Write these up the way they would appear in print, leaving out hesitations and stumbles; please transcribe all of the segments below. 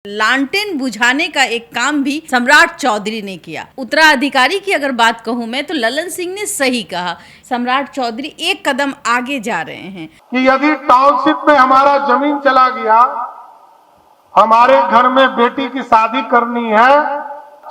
लालटेन बुझाने का एक काम भी सम्राट चौधरी ने किया। उत्तराधिकारी की अगर बात कहूँ मैं तो ललन सिंह ने सही कहा, सम्राट चौधरी एक कदम आगे जा रहे हैं कि यदि टाउनशिप में हमारा जमीन चला गया, हमारे घर में बेटी की शादी करनी है,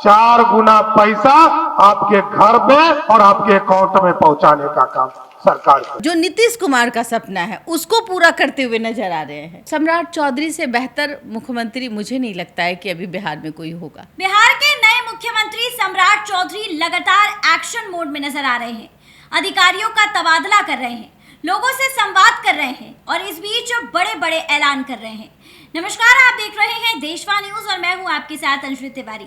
4 गुना पैसा आपके घर में और आपके अकाउंट में पहुंचाने का काम सरकार को। जो नीतीश कुमार का सपना है उसको पूरा करते हुए नजर आ रहे हैं। सम्राट चौधरी से बेहतर मुख्यमंत्री मुझे नहीं लगता है कि अभी बिहार में कोई होगा। बिहार के नए मुख्यमंत्री सम्राट चौधरी लगातार एक्शन मोड में नजर आ रहे हैं, अधिकारियों का तबादला कर रहे हैं, लोगों से संवाद कर रहे हैं और इस बीच बड़े बड़े ऐलान कर रहे हैं। नमस्कार, आप देख रहे हैं देशवा न्यूज और मैं हूं आपके साथ अंशु तिवारी।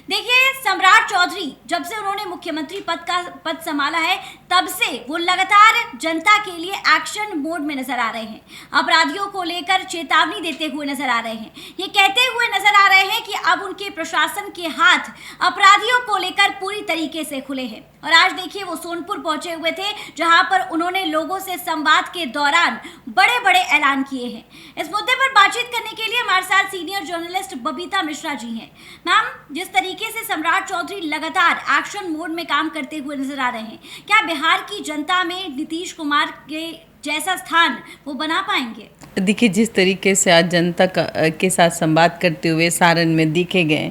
देखिए, सम्राट चौधरी जब से उन्होंने मुख्यमंत्री पद संभाला है तब से वो लगातार जनता के लिए एक्शन मोड में नजर आ रहे हैं। अपराधियों को लेकर चेतावनी देते हुए नजर आ रहे हैं, ये कहते हुए नजर आ रहे हैं कि अब उनके प्रशासन के हाथ अपराधियों को लेकर पूरी तरीके से खुले हैं। और आज देखिए, वो सोनपुर पहुंचे हुए थे जहां पर उन्होंने लोगों से संवाद के दौरान बड़े बड़े ऐलान किए हैं। इस मुद्दे पर बातचीत करने के लिए हमारे साथ सीनियर जर्नलिस्ट बबीता मिश्रा जी हैं। मैम, जिस तरीके से सम्राट चौधरी लगातार एक्शन मोड में काम करते हुए नजर आ रहे हैं, क्या बिहार की जनता में नीतीश कुमार के जैसा स्थान वो बना पाएंगे? देखिए, जिस तरीके से आज जनता के साथ संवाद करते हुए सारण में दिखे गए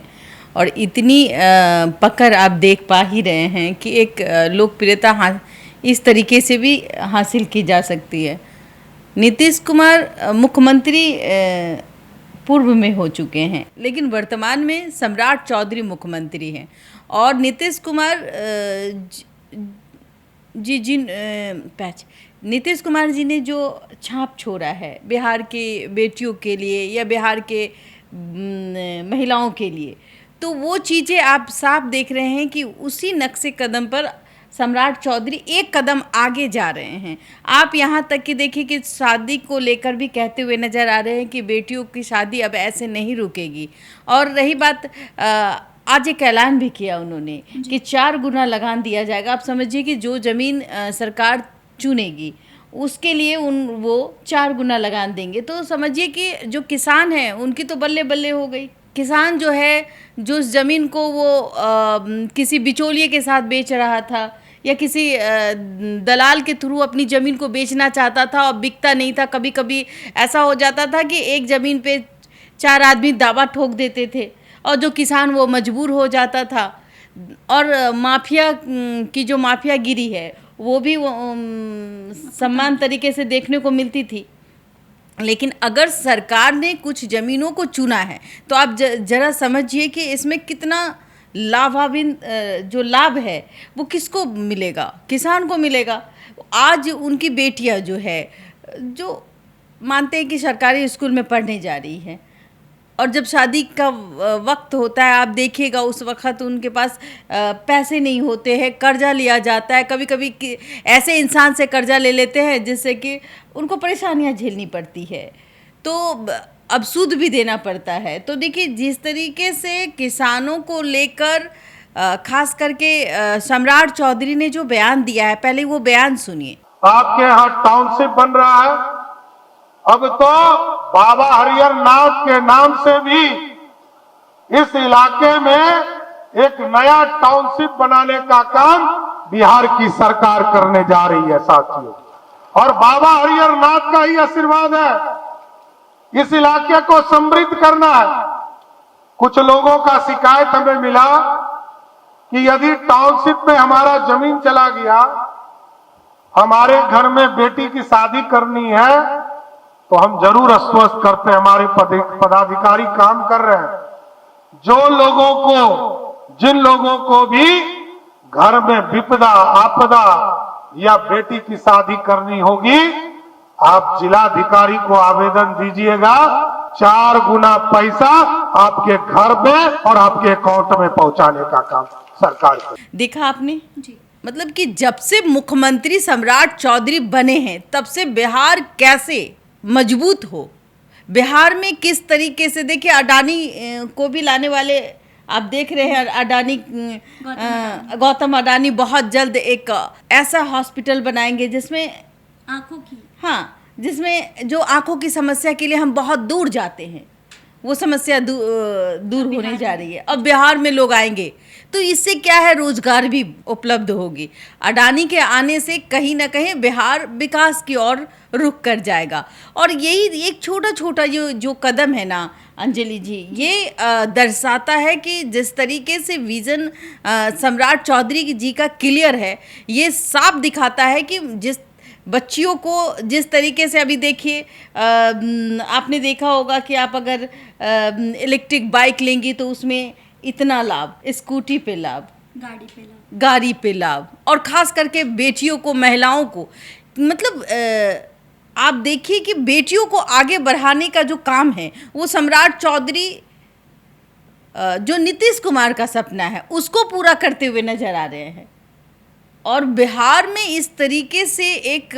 और इतनी पकड़ आप देख पा ही रहे हैं कि एक लोकप्रियता इस तरीके से भी हासिल की जा सकती है। नीतीश कुमार मुख्यमंत्री पूर्व में हो चुके हैं, लेकिन वर्तमान में सम्राट चौधरी मुख्यमंत्री हैं और नीतीश कुमार नीतीश कुमार जी ने जो छाप छोड़ा है बिहार के बेटियों के लिए या बिहार के महिलाओं के लिए, तो वो चीज़ें आप साफ देख रहे हैं कि उसी नक्शे कदम पर सम्राट चौधरी एक कदम आगे जा रहे हैं। आप यहाँ तक कि देखिए कि शादी को लेकर भी कहते हुए नज़र आ रहे हैं कि बेटियों की शादी अब ऐसे नहीं रुकेगी। और रही बात, आज एक ऐलान भी किया उन्होंने कि 4 गुना लगान दिया जाएगा। आप समझिए कि जो ज़मीन सरकार चुनेगी उसके लिए वो 4 गुना लगान देंगे। तो समझिए कि जो किसान हैं उनकी तो बल्ले बल्ले हो गई। किसान जो है, जो ज़मीन को वो किसी बिचौलिए के साथ बेच रहा था या किसी दलाल के थ्रू अपनी ज़मीन को बेचना चाहता था और बिकता नहीं था, कभी कभी ऐसा हो जाता था कि एक ज़मीन पे 4 आदमी दावा ठोक देते थे और जो किसान वो मजबूर हो जाता था। और माफिया की जो माफियागिरी है वो भी समान तरीके से देखने को मिलती थी। लेकिन अगर सरकार ने कुछ ज़मीनों को चुना है तो आप ज़रा समझिए कि इसमें कितना जो लाभ है वो किसको मिलेगा? किसान को मिलेगा। आज उनकी बेटियां जो है, जो मानते हैं कि सरकारी स्कूल में पढ़ने जा रही है और जब शादी का वक्त होता है, आप देखिएगा उस वक्त उनके पास पैसे नहीं होते हैं, कर्जा लिया जाता है। कभी कभी ऐसे इंसान से कर्जा ले लेते हैं जिससे कि उनको परेशानियां झेलनी पड़ती है, तो अब सूद भी देना पड़ता है। तो देखिए, जिस तरीके से किसानों को लेकर खास करके सम्राट चौधरी ने जो बयान दिया है, पहले वो बयान सुनिए। आपके यहाँ टाउनशिप बन रहा है, अब तो बाबा हरिहर नाथ के नाम से भी इस इलाके में एक नया टाउनशिप बनाने का काम बिहार की सरकार करने जा रही है साथियों। और बाबा हरिहर नाथ का ही आशीर्वाद है, इस इलाके को समृद्ध करना है। कुछ लोगों का शिकायत हमें मिला कि यदि टाउनशिप में हमारा जमीन चला गया, हमारे घर में बेटी की शादी करनी है, तो हम जरूर आश्वस्त करते हैं, हमारे पदाधिकारी काम कर रहे हैं। जिन लोगों को भी घर में विपदा आपदा या बेटी की शादी करनी होगी, आप जिलाधिकारी को आवेदन दीजिएगा, 4 गुना पैसा आपके घर में और आपके अकाउंट में पहुंचाने का काम सरकार को। देखा आपने जी, मतलब कि जब से मुख्यमंत्री सम्राट चौधरी बने हैं तब से बिहार कैसे मजबूत हो, बिहार में किस तरीके से, देखिए अडानी को भी लाने वाले आप देख रहे हैं। अडानी गौतम अडानी बहुत जल्द एक ऐसा हॉस्पिटल बनाएंगे जिसमें आंखों की, हाँ, जिसमें जो आंखों की समस्या के लिए हम बहुत दूर जाते हैं, वो समस्या दूर होने जा रही है। अब बिहार में लोग आएंगे तो इससे क्या है, रोजगार भी उपलब्ध होगी। अडानी के आने से कहीं ना कहीं बिहार विकास की ओर रुख कर जाएगा। और यही एक छोटा छोटा जो कदम है ना अंजलि जी, ये दर्शाता है कि जिस तरीके से विजन सम्राट चौधरी जी का क्लियर है, ये साफ दिखाता है कि जिस बच्चियों को जिस तरीके से अभी देखिए, आपने देखा होगा कि आप अगर इलेक्ट्रिक बाइक लेंगी तो उसमें इतना लाभ, स्कूटी पे लाभ, गाड़ी पे लाभ, और ख़ास करके बेटियों को, महिलाओं को, मतलब आप देखिए कि बेटियों को आगे बढ़ाने का जो काम है वो सम्राट चौधरी, जो नीतीश कुमार का सपना है उसको पूरा करते हुए नजर आ रहे हैं। और बिहार में इस तरीके से एक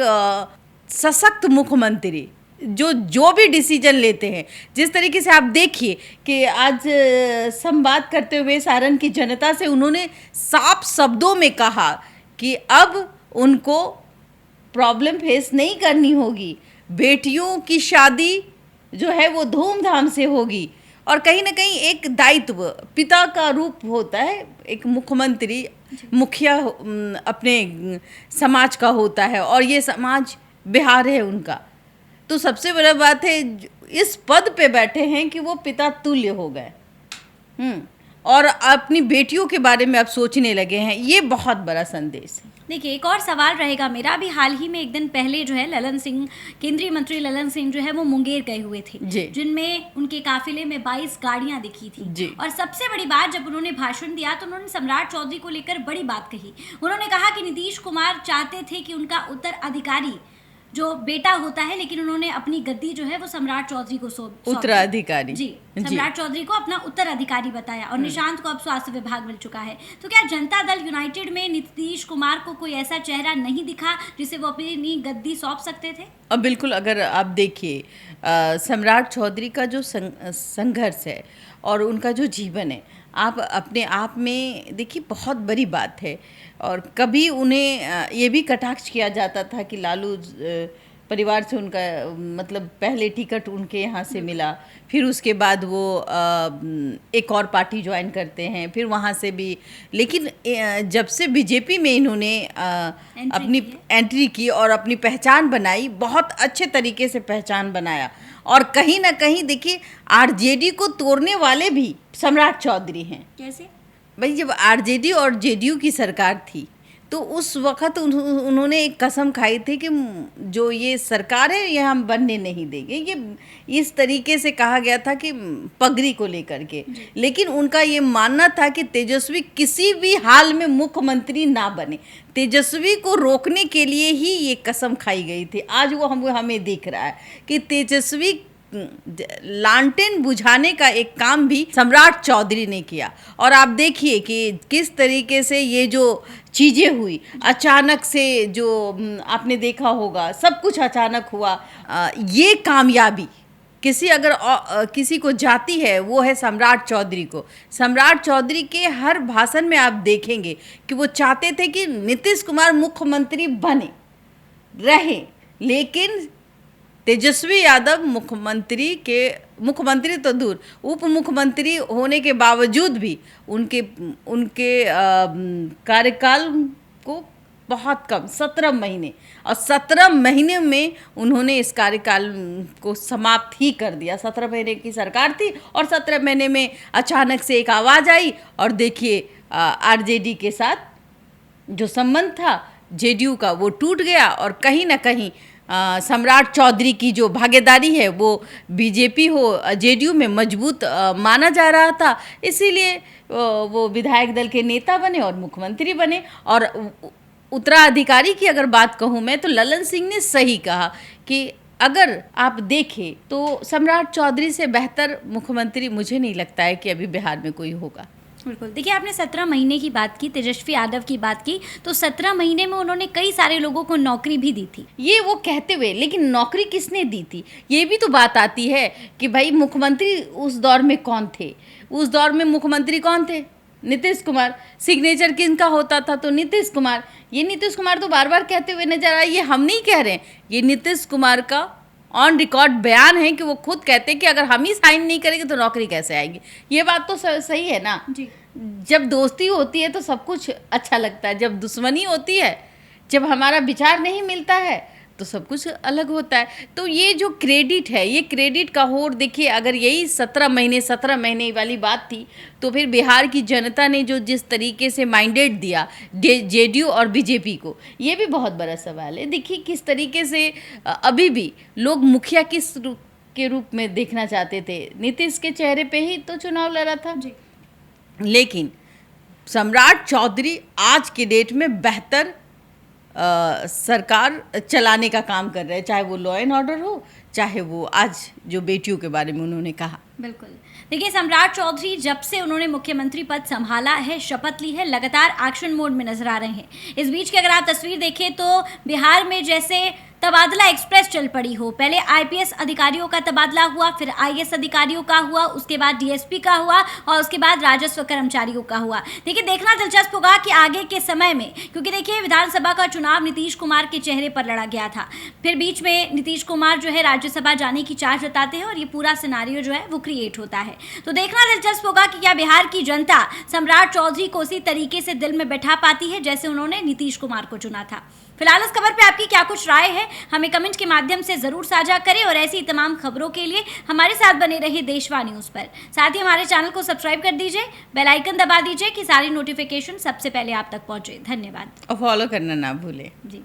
सशक्त मुख्यमंत्री जो भी डिसीजन लेते हैं, जिस तरीके से आप देखिए कि आज संवाद करते हुए सारण की जनता से उन्होंने साफ शब्दों में कहा कि अब उनको प्रॉब्लम फेस नहीं करनी होगी, बेटियों की शादी जो है वो धूमधाम से होगी। और कहीं ना कहीं एक दायित्व पिता का रूप होता है, एक मुख्यमंत्री मुखिया अपने समाज का होता है, और ये समाज बिहार है उनका। तो सबसे बड़ा बात है इस पद पे बैठे हैं कि वो पिता तुल्य हो गए, और अपनी बेटियों के बारे में अब सोचने लगे हैं। ये बहुत बड़ा संदेश है। देखिए, एक और सवाल रहेगा मेरा। अभी हाल ही में एक दिन पहले जो है ललन सिंह, केंद्रीय मंत्री ललन सिंह जो है वो मुंगेर गए हुए थे, जिनमें उनके काफिले में 22 गाड़ियां दिखी थी। और सबसे बड़ी बात, जब उन्होंने भाषण दिया तो उन्होंने सम्राट चौधरी को लेकर बड़ी बात कही। उन्होंने कहा कि नीतीश कुमार चाहते थे कि उनका उत्तराधिकारी जो बेटा होता है, लेकिन उन्होंने अपनी गद्दी जो है वो सम्राट चौधरी को उत्तराधिकारी सम्राट चौधरी को अपना उत्तराधिकारी बताया। और निशांत को अब स्वास्थ्य विभाग मिल चुका है। तो क्या जनता दल यूनाइटेड में नीतीश कुमार को कोई ऐसा चेहरा नहीं दिखा जिसे वो अपनी गद्दी सौंप सकते थे? अब बिल्कुल, अगर आप देखिए सम्राट चौधरी का जो संघर्ष है और उनका जो जीवन है, आप अपने आप में देखिए बहुत बड़ी बात है। और कभी उन्हें ये भी कटाक्ष किया जाता था कि लालू परिवार से उनका मतलब पहले टिकट उनके यहाँ से मिला, फिर उसके बाद वो एक और पार्टी ज्वाइन करते हैं, फिर वहाँ से भी। लेकिन जब से बीजेपी में इन्होंने अपनी एंट्री की और अपनी पहचान बनाई, बहुत अच्छे तरीके से पहचान बनाया। और कहीं ना कहीं देखिए आरजेडी को तोड़ने वाले भी सम्राट चौधरी हैं। कैसे भाई, जब आरजेडी और जेडीयू की सरकार थी तो उस वक्त उन्होंने एक कसम खाई थी कि जो ये सरकार है ये हम बनने नहीं देंगे। ये इस तरीके से कहा गया था कि पगड़ी को लेकर के। लेकिन उनका ये मानना था कि तेजस्वी किसी भी हाल में मुख्यमंत्री ना बने। तेजस्वी को रोकने के लिए ही ये कसम खाई गई थी। आज वो हमें दिख रहा है कि तेजस्वी लालटेन बुझाने का एक काम भी सम्राट चौधरी ने किया। और आप देखिए कि किस तरीके से ये जो चीज़ें हुई अचानक से, जो आपने देखा होगा सब कुछ अचानक हुआ। ये कामयाबी किसी को जाती है वो है सम्राट चौधरी को। सम्राट चौधरी के हर भाषण में आप देखेंगे कि वो चाहते थे कि नीतीश कुमार मुख्यमंत्री बने रहे, लेकिन तेजस्वी यादव मुख्यमंत्री तो दूर, उप मुख्यमंत्री होने के बावजूद भी उनके कार्यकाल को बहुत कम 17 महीने, और 17 महीने में उन्होंने इस कार्यकाल को समाप्त ही कर दिया। 17 महीने की सरकार थी और 17 महीने में अचानक से एक आवाज़ आई और देखिए आरजेडी के साथ जो संबंध था जेडीयू का वो टूट गया। और कहीं ना कहीं सम्राट चौधरी की जो भागीदारी है वो बीजेपी हो जेडीयू में मजबूत माना जा रहा था, इसीलिए वो विधायक दल के नेता बने और मुख्यमंत्री बने। और उत्तराधिकारी की अगर बात कहूँ मैं, तो ललन सिंह ने सही कहा कि अगर आप देखें तो सम्राट चौधरी से बेहतर मुख्यमंत्री मुझे नहीं लगता है कि अभी बिहार में कोई होगा। बिल्कुल। देखिए, आपने 17 महीने की बात की, तेजस्वी यादव की बात की, तो 17 महीने में उन्होंने कई सारे लोगों को नौकरी भी दी थी, ये वो कहते हुए। लेकिन नौकरी किसने दी थी, ये भी तो बात आती है कि भाई मुख्यमंत्री उस दौर में कौन थे। उस दौर में मुख्यमंत्री कौन थे? नीतीश कुमार। सिग्नेचर किनका होता था? तो नीतीश कुमार। ये नीतीश कुमार तो बार बार कहते हुए नजर आए, ये हम नहीं कह रहे हैं, ये नीतीश कुमार का ऑन रिकॉर्ड बयान है कि वो खुद कहते हैं कि अगर हम ही साइन नहीं करेंगे तो नौकरी कैसे आएगी। ये बात तो सही है ना जी। जब दोस्ती होती है तो सब कुछ अच्छा लगता है, जब दुश्मनी होती है, जब हमारा विचार नहीं मिलता है तो सब कुछ अलग होता है। तो ये जो क्रेडिट है, ये क्रेडिट का होड़ देखिए, अगर यही 17 महीने वाली बात थी तो फिर बिहार की जनता ने जो जिस तरीके से माइंडेड दिया जेडीयू और बीजेपी को, ये भी बहुत बड़ा सवाल है। देखिए किस तरीके से अभी भी लोग मुखिया किस के रूप में देखना चाहते थे, नीतीश के चेहरे पे ही तो चुनाव लड़ा था जी। लेकिन सम्राट चौधरी आज के डेट में बेहतर सरकार चलाने का काम कर रहे हैं, चाहे वो लॉ एंड ऑर्डर हो, चाहे वो आज जो बेटियों के बारे में उन्होंने कहा। बिल्कुल। देखिए सम्राट चौधरी जब से उन्होंने मुख्यमंत्री पद संभाला है, शपथ ली है, लगातार एक्शन मोड में नजर आ रहे हैं। इस बीच की अगर आप तस्वीर देखें तो बिहार में जैसे तबादला एक्सप्रेस चल पड़ी हो। पहले आईपीएस अधिकारियों का तबादला हुआ, फिर आईएएस अधिकारियों का हुआ, उसके बाद डीएसपी का हुआ और उसके बाद राजस्व कर्मचारियों का हुआ। देखिए देखना दिलचस्प होगा कि आगे के समय में, क्योंकि देखिए विधानसभा का चुनाव नीतीश कुमार के चेहरे पर लड़ा गया था, फिर बीच में नीतीश कुमार जो है राज्यसभा जाने की चाह जताते हैं और ये पूरा सिनारियो जो है वो क्रिएट होता है। तो देखना दिलचस्प होगा कि क्या बिहार की जनता सम्राट चौधरी को उसी तरीके से दिल में बैठा पाती है जैसे उन्होंने नीतीश कुमार को चुना था। फिलहाल इस खबर पे आपकी क्या कुछ राय है, हमें कमेंट के माध्यम से जरूर साझा करें और ऐसी तमाम खबरों के लिए हमारे साथ बने रहिए देशवा न्यूज़ पर। साथ ही हमारे चैनल को सब्सक्राइब कर दीजिए, बेल आइकन दबा दीजिए कि सारी नोटिफिकेशन सबसे पहले आप तक पहुंचे। धन्यवाद और फॉलो करना ना भूलें। जी।